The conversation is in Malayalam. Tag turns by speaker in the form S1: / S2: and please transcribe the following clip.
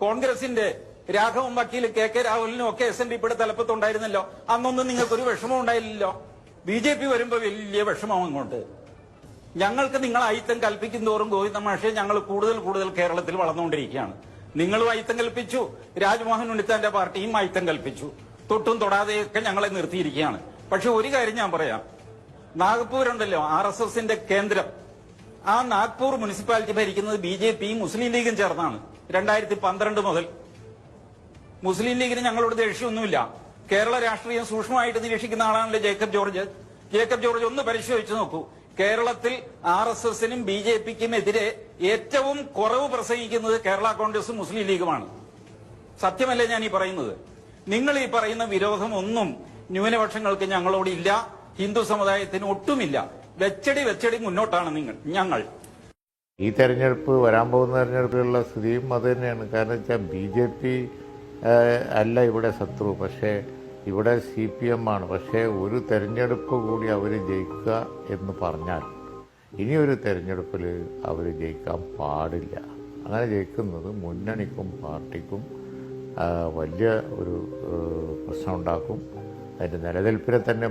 S1: കോൺഗ്രസിന്റെ രാഘവൻ വക്കീൽ കെ രാഹുലിനും ഒക്കെ SNDPയുടെ തലപ്പത്തുണ്ടായിരുന്നല്ലോ. അന്നൊന്നും നിങ്ങൾക്കൊരു വിഷമം ഉണ്ടായില്ലല്ലോ. BJP വരുമ്പോ വലിയ വിഷമം അങ്ങോട്ട്. ഞങ്ങൾക്ക് നിങ്ങൾ അയിത്തം കൽപ്പിക്കും തോറും ഗോവിന്ദ മാഷെ ഞങ്ങൾ കൂടുതൽ കേരളത്തിൽ വളർന്നുകൊണ്ടിരിക്കുകയാണ്. നിങ്ങളും അയിത്തം കൽപ്പിച്ചു, രാജ്മോഹൻ ഉണ്ണിത്താന്റെ പാർട്ടിയും അയിത്തം കൽപ്പിച്ചു. തൊട്ടും തൊടാതെയൊക്കെ ഞങ്ങളെ നിർത്തിയിരിക്കുകയാണ്. പക്ഷെ ഒരു കാര്യം ഞാൻ പറയാം, നാഗ്പൂരുണ്ടല്ലോ RSSന്റെ കേന്ദ്രം, ആ നാഗ്പൂർ മുനിസിപ്പാലിറ്റി ഭരിക്കുന്നത് BJPയും മുസ്ലിം ലീഗും ചേർന്നാണ്. 2012 മുതൽ മുസ്ലിം ലീഗിന് ഞങ്ങളോട് ദേഷ്യമൊന്നുമില്ല. കേരള രാഷ്ട്രീയം സൂക്ഷ്മമായിട്ട് നിരീക്ഷിക്കുന്ന ആളാണല്ലോ ജേക്കബ് ജോർജ്. ജേക്കബ് ജോർജ് ഒന്ന് പരിശോധിച്ചു നോക്കൂ. കേരളത്തിൽ RSSനും BJPക്കും എതിരെ ഏറ്റവും കുറവ് പ്രസംഗിക്കുന്നത് കേരള കോൺഗ്രസും മുസ്ലിം ലീഗുമാണ്. സത്യമല്ലേ ഞാൻ ഈ പറയുന്നത്? നിങ്ങൾ ഈ പറയുന്ന വിരോധം ഒന്നും ന്യൂനപക്ഷങ്ങൾക്ക് ഞങ്ങളോടില്ല, ഹിന്ദു സമുദായത്തിന് ഒട്ടുമില്ല. വെച്ചടി മുന്നോട്ടാണ് ഞങ്ങൾ.
S2: ഈ തെരഞ്ഞെടുപ്പ്, വരാൻ പോകുന്ന തെരഞ്ഞെടുപ്പിലുള്ള സ്ഥിതിയും അത് തന്നെയാണ്. കാരണം വെച്ചാൽ BJP അല്ല ഇവിടെ ശത്രു, പക്ഷേ ഇവിടെ CPM ആണ്. പക്ഷേ ഒരു തെരഞ്ഞെടുപ്പ് കൂടി അവർ ജയിക്കുക എന്ന് പറഞ്ഞാൽ ഇനിയൊരു തെരഞ്ഞെടുപ്പിൽ അവർ ജയിക്കാൻ പാടില്ല. അങ്ങനെ ജയിക്കുന്നത് മുന്നണിക്കും പാർട്ടിക്കും വലിയ ഒരു പ്രശ്നം ഉണ്ടാക്കും. അതിൻ്റെ നിലനിൽപ്പിനെ തന്നെ